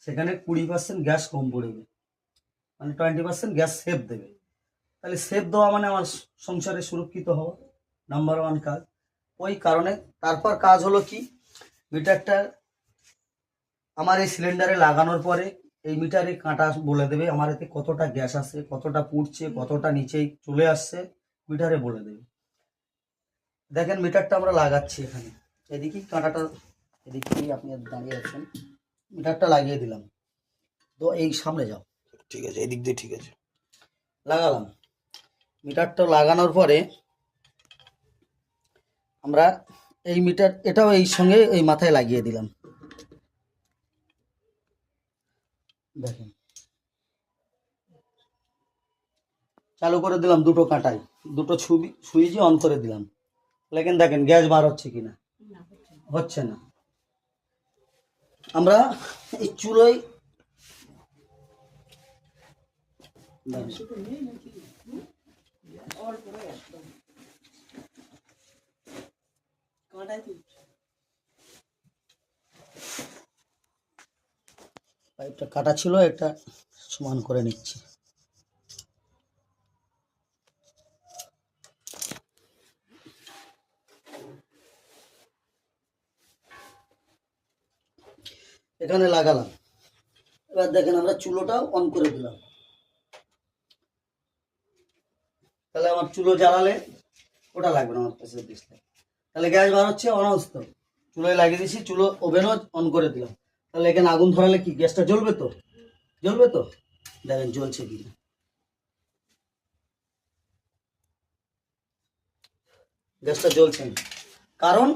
সেখানে 20% গ্যাস কম পড়বে, মানে 20% গ্যাস সেভ দেবে। তাহলে সেভ দেওয়া মানে আমার সংসারে সুরক্ষিত হওয়া নাম্বার ওয়ান কাজ। ওই কারণে তারপর কাজ হলো কি, মিটারটা আমার এই সিলিন্ডারে লাগানোর পরে এই মিটারে কাঁটা বলে দেবে আমার এতে কতটা গ্যাস আছে, কতটা পুড়ছে, কতটা নিচেই চলে আসছে, মিটারে বলে দেবে। দেখেন মিটারটা আমরা লাগাচ্ছি এখানে, এদিকেই কাঁটাটা, এদিকেই আপনি দাঁড়িয়ে আছেন, মিটারটা লাগিয়ে দিলাম। তো এই সামনে যাও, ঠিক আছে, এদিক দিয়ে ঠিক আছে, লাগালাম। মিটারটা লাগানোর পরে আমরা এই মিটার এটাও এই সঙ্গে এই মাথায় লাগিয়ে দিলাম। দেখেন চালু করে দিলাম, দুটো কাঁটাই, দুটো সুইচে অন করে দিলাম। লেকিন দেখেন গ্যাস বার হচ্ছে কিনা, হচ্ছে না। আমরা এই চুলোয় পাইপটা কাটা ছিল, একটা সমান করে নিচ্ছি। এখানে লাগালাম। এবার দেখেন আমরা চুলোটা অন করে দিলাম। তাহলে আমার চুলো জ্বালালে ওটা লাগবে না, আমার কাছে দিচ্ছে। তাহলে গ্যাস বার হচ্ছে, অন হচ্ছে। চুলোয় লাগিয়ে দিয়েছি, চুলো ওভেনও অন করে দিলাম। তাহলে এখানে আগুন ধরালে কি গ্যাসটা জ্বলবে তো? জ্বলবে তো? দেখেন জ্বলছে কি না। গ্যাসটা জ্বলছে না, কারণ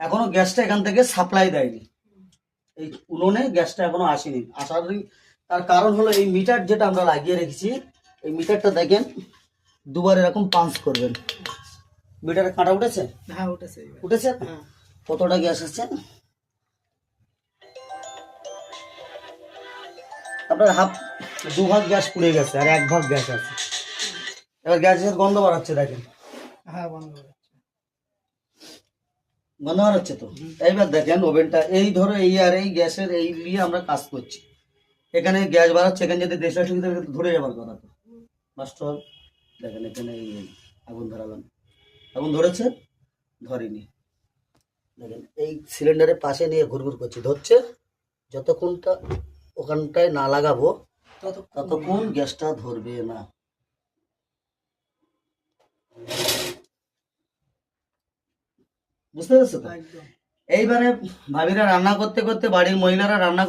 এখনো গ্যাসটা এখান থেকে সাপ্লাই দেয়নি, এই উনুনে গ্যাসটা এখনো আসেনি। তার কারণ হলো এই মিটার যেটা আমরা লাগিয়ে রেখেছি, এই মিটারটা দেখেন দুবার এরকম পাঞ্চ করবেন। মিটারে কাঁটা উঠেছে? হ্যাঁ উঠেছে। উঠেছে? হ্যাঁ। কতটা গ্যাস আসছে? আপনার দু ভাগ গ্যাস পুড়ে গেছে আর এক ভাগ গ্যাস আছে। এবার গ্যাসের গন্ধ বাড়াচ্ছে, দেখেন। হ্যাঁ বন্ধ হচ্ছে। গন্ধ বাড়াচ্ছে তো। এইবার দেখেন ওভেনটা এই ধরো এই আর এই গ্যাসের এই নিয়ে আমরা কাজ করছি। এখানে গ্যাস বাড়াচ্ছে, এখানে যদি দেশটা সুবিধা ধরে যাবার কথা তো বাস্তব। দেখেন এখানে এই আগুন ধরালাম, আগুন ধরেছে? ধরেনি। দেখেন এই সিলিন্ডারের পাশে নিয়ে ঘুরঘুর করছি, ধরছে। যতক্ষণটা ওখানটায় না লাগাবো ততক্ষণ গ্যাসটা ধরবে না। বুঝতে পারছো তো? এইবারে ভাবিরা রান্না করতে করতে, বাড়ির মহিলারা রান্না